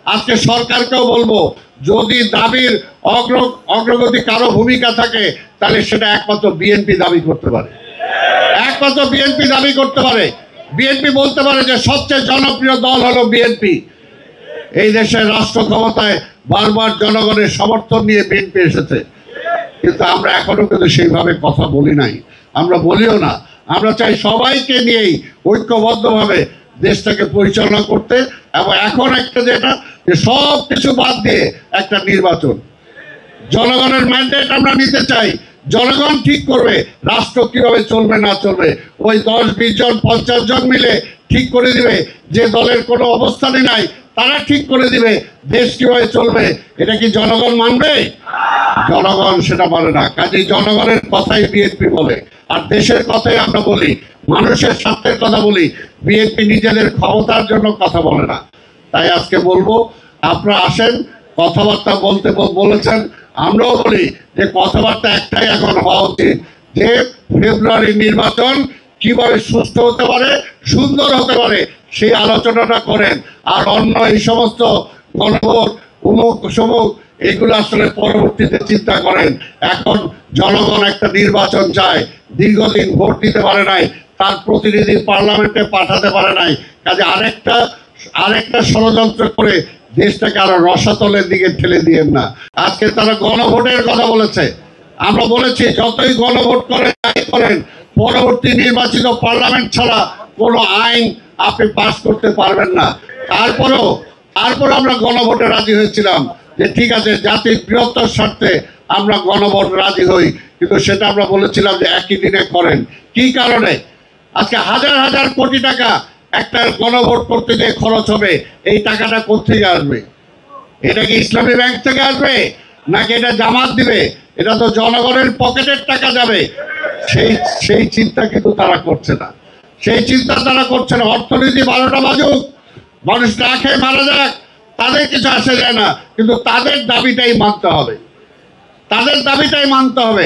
আজকে সরকারকেও বলবো, যদি দাবির অগ্রগতি কারো ভূমিকা থাকে তাহলে সেটা একমাত্র বিএনপি দাবি করতে পারে, একমাত্র বিএনপি দাবি করতে পারে। বিএনপি বলতে পারে যে সবচেয়ে জনপ্রিয় দল হলো বিএনপি। এই দেশের রাষ্ট্র ক্ষমতায় বারবার জনগণের সমর্থন নিয়ে বিএনপি এসেছে, কিন্তু আমরা এখনো কিন্তু সেইভাবে কথা বলি নাই, আমরা বলিও না। আমরা চাই সবাইকে নিয়েই ঐক্যবদ্ধভাবে দেশটাকে পরিচালনা করতে, এবং এখন একটা যেটা যে সব কিছু বাদ দিয়ে একটা নির্বাচন, জনগণের ম্যান্ডেট আমরা নিতে চাই। জনগণ ঠিক করবে রাষ্ট্র কিভাবে চলবে না চলবে। ওই 10-20 জন 50 জন মিলে ঠিক করে দিবে যে দলের কোনো অবস্থানে নাই, তারা ঠিক করে দিবে দেশ কিভাবে চলবে। এটা কি জনগণ মানবে? জনগণ সেটা বলে না। কাজেই জনগণের কথাই বিএনপি বলে, আর দেশের কথাই আমরা বলি, মানুষের স্বার্থের কথা বলি। বিএনপি নিজেদের ক্ষমতার জন্য কথা বলে না। তাই আজকে বলবো, আপনারা আসেন, কথাবার্তা বলতে বলেছেন, আমরাও বলি যে কথাবার্তা একটাই এখন হওয়া উচিত, যে ফেব্রুয়ারি নির্বাচন কিভাবে সুস্থ হতে পারে, সুন্দর হতে পারে, সেই আলোচনাটা করেন। আর অন্য এই সমস্ত গণভোট উমুক সমুক এগুলো আসলে পরবর্তীতে চিন্তা করেন। এখন জনগণ একটা নির্বাচন চায়, দীর্ঘদিন ভোট দিতে পারে নাই, তার প্রতিনিধি পার্লামেন্টে পাঠাতে পারে নাই। কাজে আরেকটা ষড়যন্ত্র করে দেশটাকে আরো রসাতলের দিকে ঠেলে দিয়েন না। আজকে তারা গণভোটের কথা বলেছে, আমরা বলেছি যতই গণভোট করেন, পরবর্তী নির্বাচিত পার্লামেন্ট ছাড়া কোনো আইন আপনি পাস করতে পারবেন না। তারপরেও আমরা গণভোটে রাজি হয়েছিলাম যে ঠিক আছে, জাতির বৃহত্তর স্বার্থে আমরা গণভোট রাজি হই, কিন্তু সেটা আমরা বলেছিলাম যে একই দিনে করেন। কি কারণে আজকে হাজার হাজার কোটি টাকা একটা গণভোট করতে গিয়ে খরচ হবে? এই টাকাটা কোথেকে আসবে? এটা কি ইসলামী ব্যাংক থেকে আসবে, নাকি এটা জামাত দিবে? এটা তো জনগণের পকেটের টাকা যাবে। সেই চিন্তা কিন্তু তারা করছে না, সেই চিন্তা তারা করছে না। অর্থনীতি 12টা বাজুক, মানুষ না খেয়ে মারা যাক, তাদের কিছু আসে যায় না, কিন্তু তাদের দাবিটাই মানতে হবে, তাদের দাবিটাই মানতে হবে।